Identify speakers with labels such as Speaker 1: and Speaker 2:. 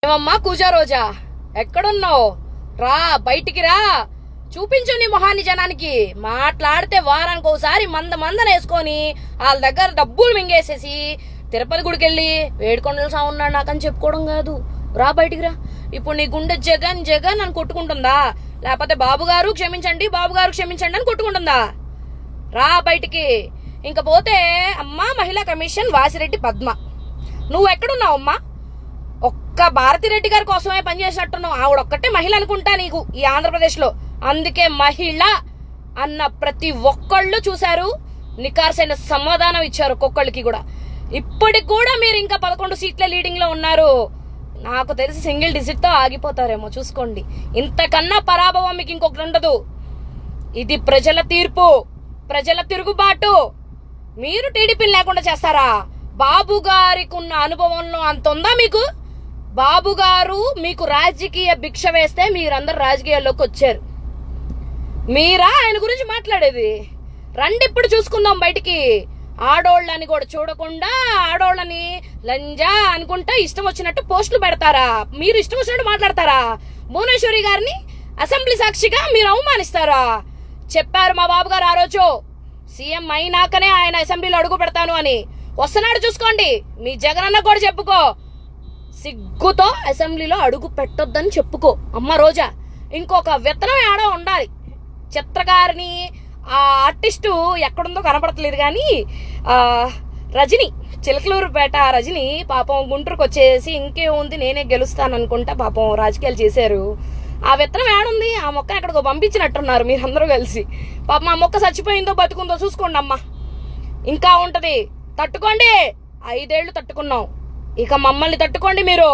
Speaker 1: ఏమమ్మా కూజా రోజా, ఎక్కడున్నావు? రా, బయటికి రా, చూపించు నీ మొహాన్ని జనానికి. మాట్లాడితే వారానికి ఒకసారి మందన వేసుకొని వాళ్ళ దగ్గర డబ్బులు మింగేసేసి తిరుపతి గుడికి వెళ్ళి వేడుకొండల సాగు ఉన్నాడు నాకని చెప్పుకోవడం కాదు. రా, బయటికి రా. ఇప్పుడు నీ గుండె జగన్ జగన్ అని కొట్టుకుంటుందా, లేకపోతే బాబు గారు క్షమించండి అని కొట్టుకుంటుందా? రా బయటికి. ఇంక పోతే అమ్మా మహిళా కమిషన్ వాసిరెడ్డి పద్మ, నువ్వు ఎక్కడున్నావమ్మా? ఒక్క భారతిరెడ్డి గారి కోసమే పనిచేసినట్టున్నావు. ఆవిడ ఒక్కటే మహిళ అనుకుంటా నీకు ఈ ఆంధ్రప్రదేశ్లో. అందుకే మహిళ అన్న ప్రతి ఒక్కళ్ళు చూశారు, నికార్సైన సమాధానం ఇచ్చారు ఒక్కొక్కళ్ళకి కూడా. ఇప్పటికి కూడా మీరు ఇంకా 11 సీట్ల లీడింగ్ లో ఉన్నారు. నాకు తెలిసి సింగిల్ డిజిట్ తో ఆగిపోతారేమో, చూసుకోండి. ఇంతకన్నా పరాభవం మీకు ఇంకొకటి ఉండదు. ఇది ప్రజల తీర్పు, ప్రజల తిరుగుబాటు. మీరు టీడీపీని లేకుండా చేస్తారా? బాబు గారికి ఉన్న అనుభవంలో అంత ఉందా మీకు? బాబు గారు మీకు రాజకీయ భిక్ష వేస్తే మీరందరు రాజకీయాల్లోకి వచ్చారు. మీరా ఆయన గురించి మాట్లాడేది? రండి ఇప్పుడు చూసుకుందాం బయటికి. ఆడోళ్ళని కూడా చూడకుండా ఆడోళ్ళని లంజా అనుకుంటా ఇష్టం వచ్చినట్టు పోస్టులు పెడతారా? మీరు ఇష్టం వచ్చినట్టు మాట్లాడతారా? భువనేశ్వరి గారిని అసెంబ్లీ సాక్షిగా మీరు అవమానిస్తారా? చెప్పారు మా బాబు గారు ఆ రోజు, సీఎం అయినాకనే ఆయన అసెంబ్లీలో అడుగు పెడతాను అని. వస్తున్నాడు చూసుకోండి. మీ జగనన్న కూడా చెప్పుకో, సిగ్గుతో అసెంబ్లీలో అడుగు పెట్టొద్దని చెప్పుకో. అమ్మ రోజా, ఇంకొక విత్తనం ఏడో ఉండాలి. చిత్రకారిని ఆ ఆర్టిస్టు ఎక్కడుందో కనపడతలేదు కానీ రజని, చిలకలూరుపేట రజని పాపం గుంటూరుకు వచ్చేసి ఇంకేముంది నేనే గెలుస్తాను అనుకుంటా పాపం రాజకీయాలు చేశారు. ఆ విత్తనం ఏడుంది? ఆ మొక్క ఎక్కడికో పంపించినట్టున్నారు మీరందరూ కలిసి. పాపం ఆ మొక్క చచ్చిపోయిందో బతుకుందో చూసుకోండి అమ్మా. ఇంకా ఉంటది, తట్టుకోండి. 5 ఏళ్లు తట్టుకున్నాం, ఇక మమ్మల్ని తట్టుకోండి మీరు.